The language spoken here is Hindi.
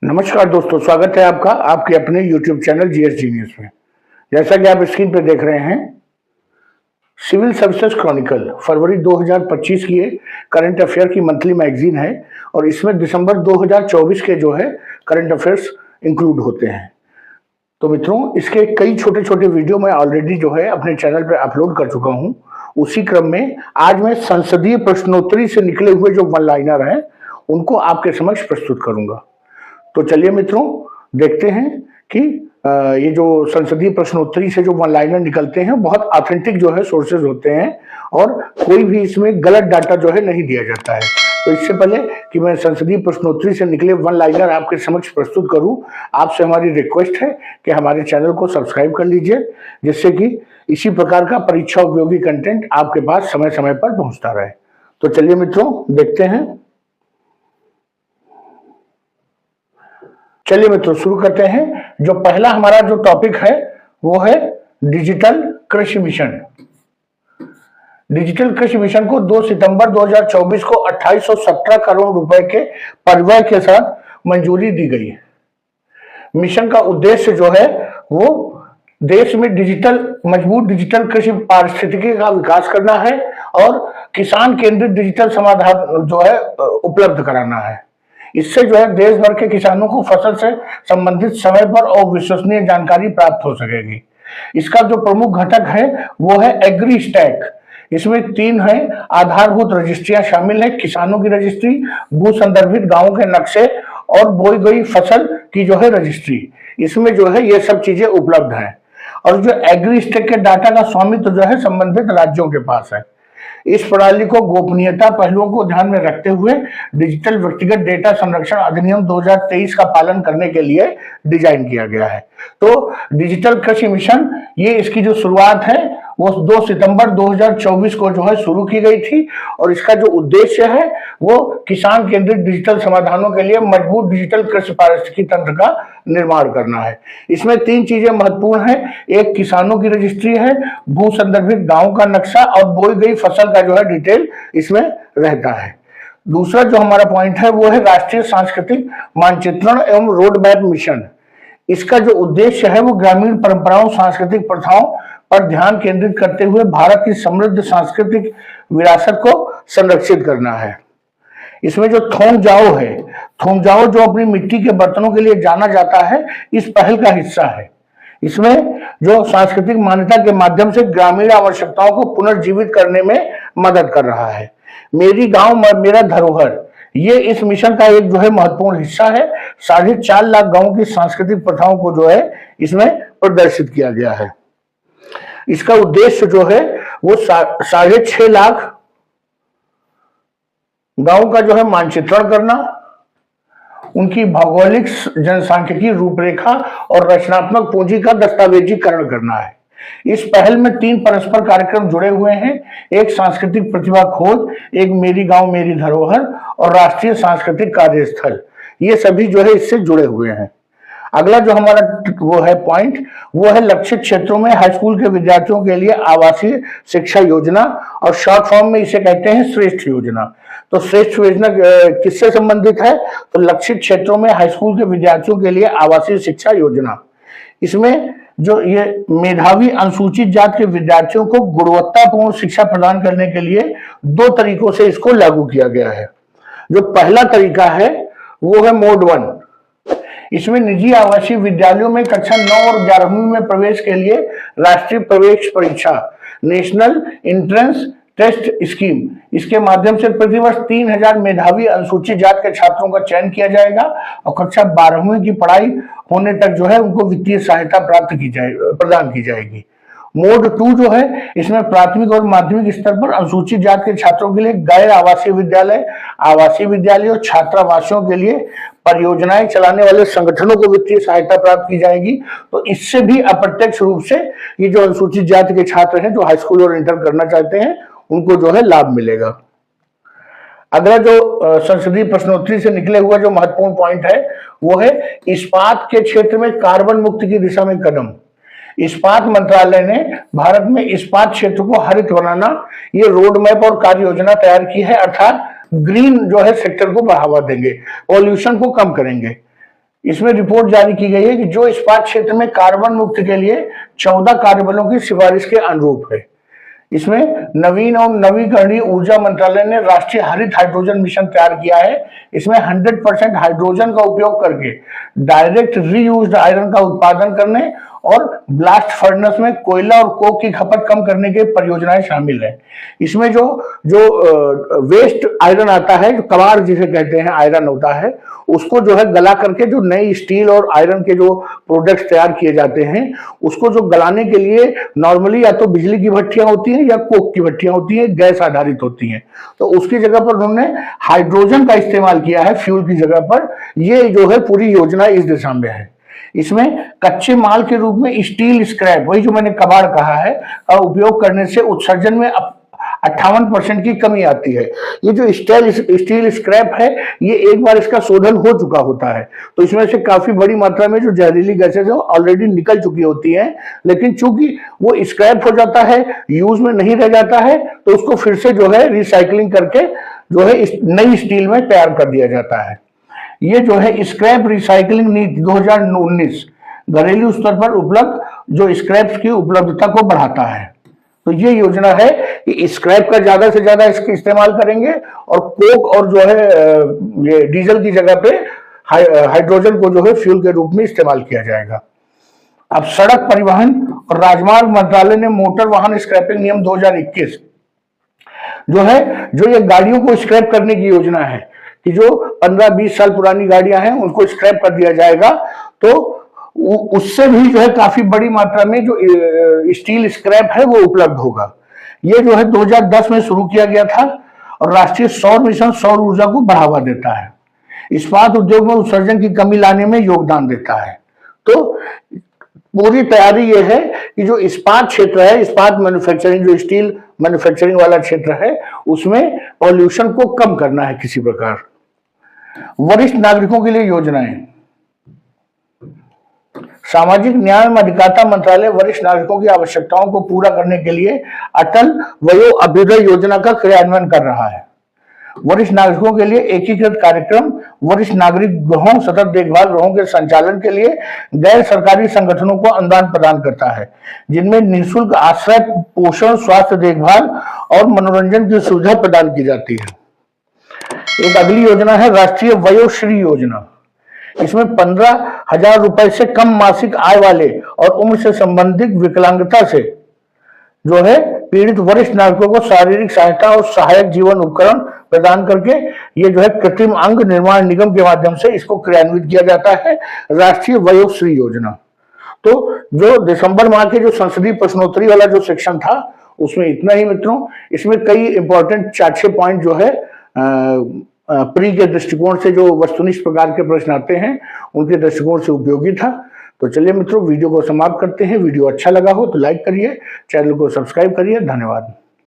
नमस्कार दोस्तों, स्वागत है आपका आपके अपने YouTube चैनल जीएस जीनियस में। जैसा कि आप स्क्रीन पर देख रहे हैं, सिविल सर्विसेज क्रॉनिकल फरवरी 2025 की करंट अफेयर की मंथली मैगजीन है और इसमें दिसंबर 2024 के जो है करंट अफेयर्स इंक्लूड होते हैं। तो मित्रों, इसके कई छोटे छोटे वीडियो मैं ऑलरेडी जो है अपने चैनल पर अपलोड कर चुका हूं। उसी क्रम में आज मैं संसदीय प्रश्नोत्तरी से निकले हुए जो वन लाइनर हैं उनको आपके समक्ष प्रस्तुत करूंगा। तो चलिए मित्रों, देखते हैं कि ये जो संसदीय प्रश्नोत्तरी से जो वन लाइनर निकलते हैं बहुत ऑथेंटिक जो है सोर्सेज होते हैं और कोई भी इसमें गलत डाटा जो है नहीं दिया जाता है। तो इससे पहले कि मैं संसदीय प्रश्नोत्तरी से निकले वन लाइनर आपके समक्ष प्रस्तुत करूं, आपसे हमारी रिक्वेस्ट है कि हमारे चैनल को सब्सक्राइब कर लीजिए, जिससे कि इसी प्रकार का परीक्षा उपयोगी कंटेंट आपके पास समय समय पर पहुंचता रहे। तो चलिए मित्रों, देखते हैं। चलिए मित्रों, शुरू करते हैं। जो पहला हमारा जो टॉपिक है वो है डिजिटल कृषि मिशन। डिजिटल कृषि मिशन को 2 सितंबर 2024 को 2817 करोड़ रुपए के परिव्यय के साथ मंजूरी दी गई है। मिशन का उद्देश्य जो है वो देश में मजबूत डिजिटल कृषि पारिस्थितिकी का विकास करना है और किसान केंद्रित डिजिटल समाधान जो है उपलब्ध कराना है। इससे जो है देश भर के किसानों को फसल से संबंधित समय पर और विश्वसनीय जानकारी प्राप्त हो सकेगी। इसका जो प्रमुख घटक है वो है एग्री स्टैक। इसमें 3 है आधारभूत रजिस्ट्रियां शामिल है: किसानों की रजिस्ट्री, भू संदर्भित गांवों के नक्शे और बोई गई फसल की जो है रजिस्ट्री। इसमें जो है ये सब चीजें उपलब्ध हैं और जो एग्री स्टैक के डाटा का स्वामित्व जो है संबंधित राज्यों के पास है। इस प्रणाली को गोपनीयता पहलुओं को ध्यान में रखते हुए डिजिटल व्यक्तिगत डेटा संरक्षण अधिनियम 2023 का पालन करने के लिए डिजाइन किया गया है। तो डिजिटल कृषि मिशन ये इसकी जो शुरुआत है वो 2 सितंबर 2024 को जो है शुरू की गई थी और इसका जो उद्देश्य है वो किसान केंद्रित डिजिटल समाधानों के लिए मजबूत डिजिटल कृषि पारिस्थितिकी तंत्र का निर्माण करना है। इसमें 3 चीजें महत्वपूर्ण है। एक किसानों की रजिस्ट्री है, भू संदर्भित गांव का नक्शा और बोई गई फसल का जो है डिटेल इसमें रहता है। दूसरा जो हमारा पॉइंट है वो है राष्ट्रीय सांस्कृतिक मानचित्रण एवं रोड मैप मिशन। इसका जो उद्देश्य है वो ग्रामीण परंपराओं, सांस्कृतिक प्रथाओं पर ध्यान केंद्रित करते हुए भारत की समृद्ध सांस्कृतिक विरासत को संरक्षित करना है। इसमें जो थोंगजाओ है, थोंगजाओ जो अपनी मिट्टी के बर्तनों के लिए जाना जाता है, इस पहल का हिस्सा है। इसमें जो सांस्कृतिक मान्यता के माध्यम से ग्रामीण आवश्यकताओं को पुनर्जीवित करने में मदद कर रहा है। मेरी गांव मेरा धरोहर, ये इस मिशन का एक जो है महत्वपूर्ण हिस्सा है। 4.5 लाख गांवों की सांस्कृतिक प्रथाओं को जो है इसमें प्रदर्शित किया गया है। इसका उद्देश्य जो है वो 6.5 लाख गांव का जो है मानचित्रण करना, उनकी भौगोलिक जनसांख्यिकी रूपरेखा और रचनात्मक पूंजी का दस्तावेजीकरण करना है। इस पहल में 3 परस्पर कार्यक्रम जुड़े हुए हैं: एक सांस्कृतिक प्रतिभा खोज, एक मेरी गांव मेरी धरोहर और राष्ट्रीय सांस्कृतिक कार्यस्थल। ये सभी जो है इससे जुड़े हुए हैं। अगला जो हमारा वो है पॉइंट वो है लक्षित क्षेत्रों में हाई स्कूल के विद्यार्थियों के लिए आवासीय शिक्षा योजना और शॉर्ट फॉर्म में इसे कहते हैं श्रेष्ठ योजना। तो श्रेष्ठ योजना किससे संबंधित है? तो लक्षित क्षेत्रों में हाई स्कूल के विद्यार्थियों के लिए आवासीय शिक्षा योजना। इसमें जो ये मेधावी अनुसूचित जाति के विद्यार्थियों को गुणवत्तापूर्ण शिक्षा प्रदान करने के लिए 2 तरीकों से इसको लागू किया गया है। जो पहला तरीका है वो है मोड 1। इसमें निजी आवासीय विद्यालयों में कक्षा 9 और 11वीं में प्रवेश के लिए राष्ट्रीय प्रवेश परीक्षा नेशनल एंट्रेंस टेस्ट स्कीम, इसके माध्यम से प्रतिवर्ष 3000 मेधावी अनुसूचित जाति के छात्रों का चयन किया जाएगा और कक्षा 12वीं की पढ़ाई होने तक जो है उनको वित्तीय सहायता प्रदान की जाएगी। मोड 2 जो है इसमें प्राथमिक और माध्यमिक स्तर पर अनुसूचित जाति के छात्रों के लिए गैर आवासीय विद्यालय, आवासीय विद्यालय और छात्रावासों के लिए परियोजनाएं चलाने वाले संगठनों को वित्तीय सहायता प्राप्त की जाएगी। तो इससे भी अप्रत्यक्ष रूप से ये जो अनुसूचित जाति के छात्र हैं जो हाई स्कूल और इंटर करना चाहते हैं उनको जो है लाभ मिलेगा। अगला जो संसदीय प्रश्नोत्तरी से निकले हुआ जो महत्वपूर्ण पॉइंट है वो है इस्पात के क्षेत्र में कार्बन मुक्ति की दिशा में कदम। इस्पात मंत्रालय ने भारत में इस्पात क्षेत्र को हरित बनाना ये रोड मैप और कार्य योजना तैयार की है, अर्थात ग्रीन जो है सेक्टर को बढ़ावा देंगे, पॉल्यूशन को कम करेंगे। इसमें रिपोर्ट जारी की गई है कि जो इस्पात क्षेत्र में कार्बन मुक्त के लिए 14 कार्यबलों की सिफारिश के अनुरूप है। इसमें नवीन और नवीकरणीय ऊर्जा मंत्रालय ने राष्ट्रीय हरित हाइड्रोजन मिशन तैयार किया है। इसमें 100% हाइड्रोजन का उपयोग करके डायरेक्ट रीयूज्ड आयरन का उत्पादन करने और ब्लास्ट फर्नेस में कोयला और कोक की खपत कम करने के परियोजनाएं शामिल है। इसमें जो जो वेस्ट आयरन आता है, जो कबाड़ जिसे कहते हैं आयरन होता है, उसको जो है गला करके जो नई स्टील और आयरन के जो प्रोडक्ट्स तैयार किए जाते हैं, उसको जो गलाने के लिए नॉर्मली या तो बिजली की भट्टियां होती हैं या कोक की भट्टियां होती हैं, गैस आधारित होती हैं। तो उसकी जगह पर उन्होंने हाइड्रोजन का इस्तेमाल किया है फ्यूल की जगह पर। ये जो है पूरी योजना इस दिशा में है। इसमें कच्चे माल के रूप में स्टील स्क्रैप, वही जो मैंने कबाड़ कहा है, का उपयोग करने से उत्सर्जन में 58% की कमी आती है। ये जो स्टील स्क्रैप है, ये एक बार इसका शोधन हो चुका होता है, तो इसमें से काफी बड़ी मात्रा में जो जहरीली गैसेज है ऑलरेडी निकल चुकी होती हैं, लेकिन चूंकि वो स्क्रैप हो जाता है, यूज में नहीं रह जाता है, तो उसको फिर से जो है रिसाइकलिंग करके जो है नई स्टील में तैयार कर दिया जाता है। ये जो है स्क्रैप रिसाइकलिंग नीति 2019 घरेलू स्तर पर उपलब्ध जो स्क्रैप की उपलब्धता को बढ़ाता है। तो ये योजना है कि स्क्रैप का ज्यादा से ज्यादा इसका इस्तेमाल करेंगे और कोक और जो है ये डीजल की जगह पे हाइड्रोजन को जो है फ्यूल के रूप में इस्तेमाल किया जाएगा। अब सड़क परिवहन और राजमार्ग मंत्रालय ने मोटर वाहन स्क्रैपिंग नियम 2021 जो है, जो ये गाड़ियों को स्क्रैप करने की योजना है कि जो 15-20 साल पुरानी गाड़ियां हैं उनको स्क्रैप कर दिया जाएगा, तो उससे भी जो है काफी बड़ी मात्रा में जो स्टील स्क्रैप है वो उपलब्ध होगा। ये जो है 2010 में शुरू किया गया था और राष्ट्रीय सौर मिशन सौर ऊर्जा को बढ़ावा देता है, इस्पात उद्योग में उत्सर्जन की कमी लाने में योगदान देता है। तो पूरी तैयारी ये है कि जो इस्पात क्षेत्र है, इस्पात मैन्युफैक्चरिंग, जो स्टील मैन्युफैक्चरिंग वाला क्षेत्र है, उसमें पॉल्यूशन को कम करना है किसी प्रकार। वरिष्ठ नागरिकों के लिए योजनाएं। सामाजिक न्याय एवं अधिकारिता मंत्रालय वरिष्ठ नागरिकों की आवश्यकताओं को पूरा करने के लिए अटल वयो अभ्युदय योजना का क्रियान्वयन कर रहा है। वरिष्ठ नागरिकों के लिए एकीकृत कार्यक्रम वरिष्ठ नागरिक गृहों, सतत देखभाल गृहों के संचालन के लिए गैर सरकारी संगठनों को अनुदान प्रदान करता है, जिनमें निःशुल्क आश्रय, पोषण, स्वास्थ्य देखभाल और मनोरंजन की सुविधा प्रदान की जाती है। एक अगली योजना है राष्ट्रीय वयोश्री योजना। इसमें 15,000 रुपए से कम मासिक आय वाले और उम्र से संबंधित विकलांगता से जो है पीड़ित वरिष्ठ नागरिकों को शारीरिक सहायता और सहायक जीवन उपकरण प्रदान करके ये जो है कृत्रिम अंग निर्माण निगम के माध्यम से इसको क्रियान्वित किया जाता है, राष्ट्रीय वयोश्री योजना। तो जो दिसंबर माह के जो संसदीय प्रश्नोत्तरी वाला जो सेक्शन था उसमें इतना ही मित्रों। इसमें कई इंपॉर्टेंट 4-6 पॉइंट जो है प्री के दृष्टिकोण से जो वस्तुनिष्ठ प्रकार के प्रश्न आते हैं उनके दृष्टिकोण से उपयोगी था। तो चलिए मित्रों, वीडियो को समाप्त करते हैं। वीडियो अच्छा लगा हो तो लाइक करिए, चैनल को सब्सक्राइब करिए। धन्यवाद।